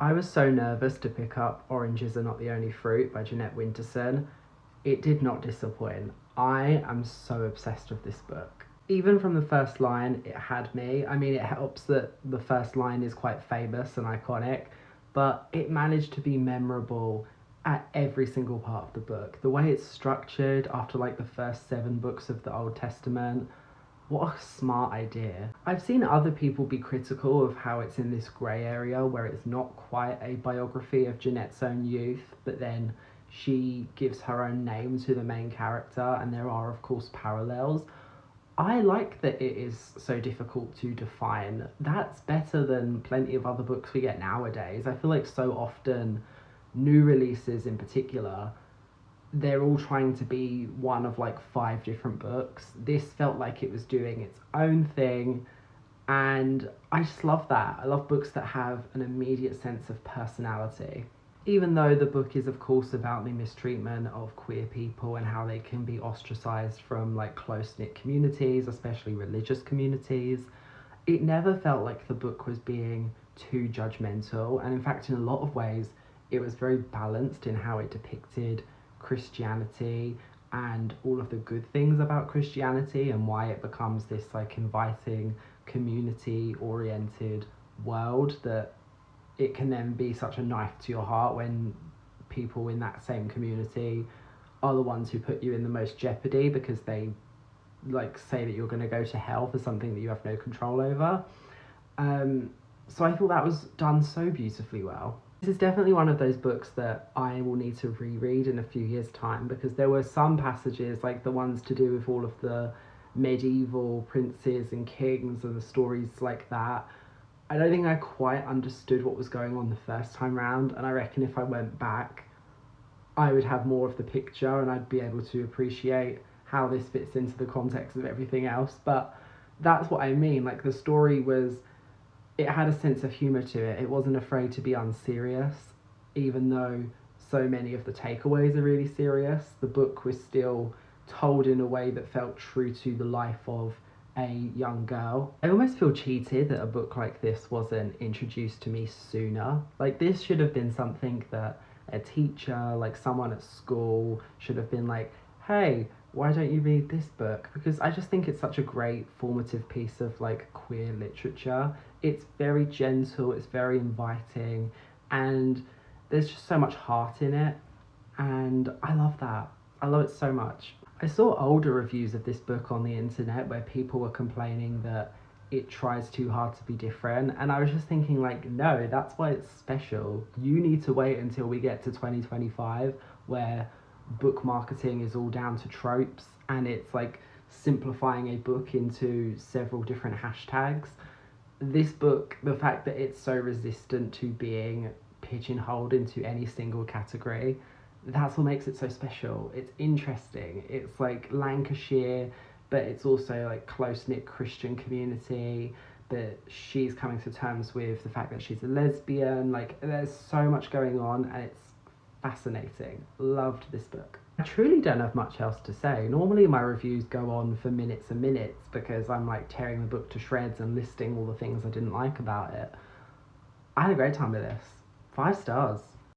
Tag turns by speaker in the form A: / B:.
A: I was so nervous to pick up Oranges Are Not the Only Fruit by Jeanette Winterson. It did not disappoint. I am so obsessed with this book. Even from the first line, it had me. I mean, it helps that the first line is quite famous and iconic, but it managed to be memorable at every single part of the book. The way it's structured after like the first 7 books of the Old Testament, what a smart idea. I've seen other people be critical of how it's in this grey area where it's not quite a biography of Jeanette's own youth, but then she gives her own name to the main character, and there are, of course, parallels. I like that it is so difficult to define. That's better than plenty of other books we get nowadays. I feel like so often, new releases in particular, they're all trying to be one of like 5 different books. This felt like it was doing its own thing, and I just love that. I love books that have an immediate sense of personality. Even though the book is, of course, about the mistreatment of queer people and how they can be ostracized from like close knit communities, especially religious communities, it never felt like the book was being too judgmental. And in fact, in a lot of ways, it was very balanced in how it depicted Christianity and all of the good things about Christianity and why it becomes this like inviting, community oriented world that it can then be such a knife to your heart when people in that same community are the ones who put you in the most jeopardy because they like say that you're going to go to hell for something that you have no control over. So I thought that was done so beautifully well. This is definitely one of those books that I will need to reread in a few years' time, because there were some passages, like the ones to do with all of the medieval princes and kings and the stories like that. I don't think I quite understood what was going on the first time round, and I reckon if I went back, I would have more of the picture and I'd be able to appreciate how this fits into the context of everything else. But that's what I mean. Like, the story was, it had a sense of humour to it. It wasn't afraid to be unserious, even though so many of the takeaways are really serious. The book was still told in a way that felt true to the life of a young girl. I almost feel cheated that a book like this wasn't introduced to me sooner. Like, this should have been something that a teacher, like someone at school, should have been like, hey, why don't you read this book? Because I just think it's such a great formative piece of like queer literature. It's very gentle, it's very inviting, and there's just so much heart in it, and I love that. I love it so much. I saw older reviews of this book on the internet where people were complaining that it tries too hard to be different, and I was just thinking like, no, that's why it's special. You need to wait until we get to 2025 where book marketing is all down to tropes and it's like simplifying a book into several different hashtags. This book, the fact that it's so resistant to being pigeonholed into any single category, that's what makes it so special. It's interesting. It's like Lancashire, but it's also like close-knit Christian community, but she's coming to terms with the fact that she's a lesbian. Like, there's so much going on, and it's fascinating. Loved this book. I truly don't have much else to say. Normally my reviews go on for minutes and minutes because I'm like tearing the book to shreds and listing all the things I didn't like about it. I had a great time with this. 5 stars.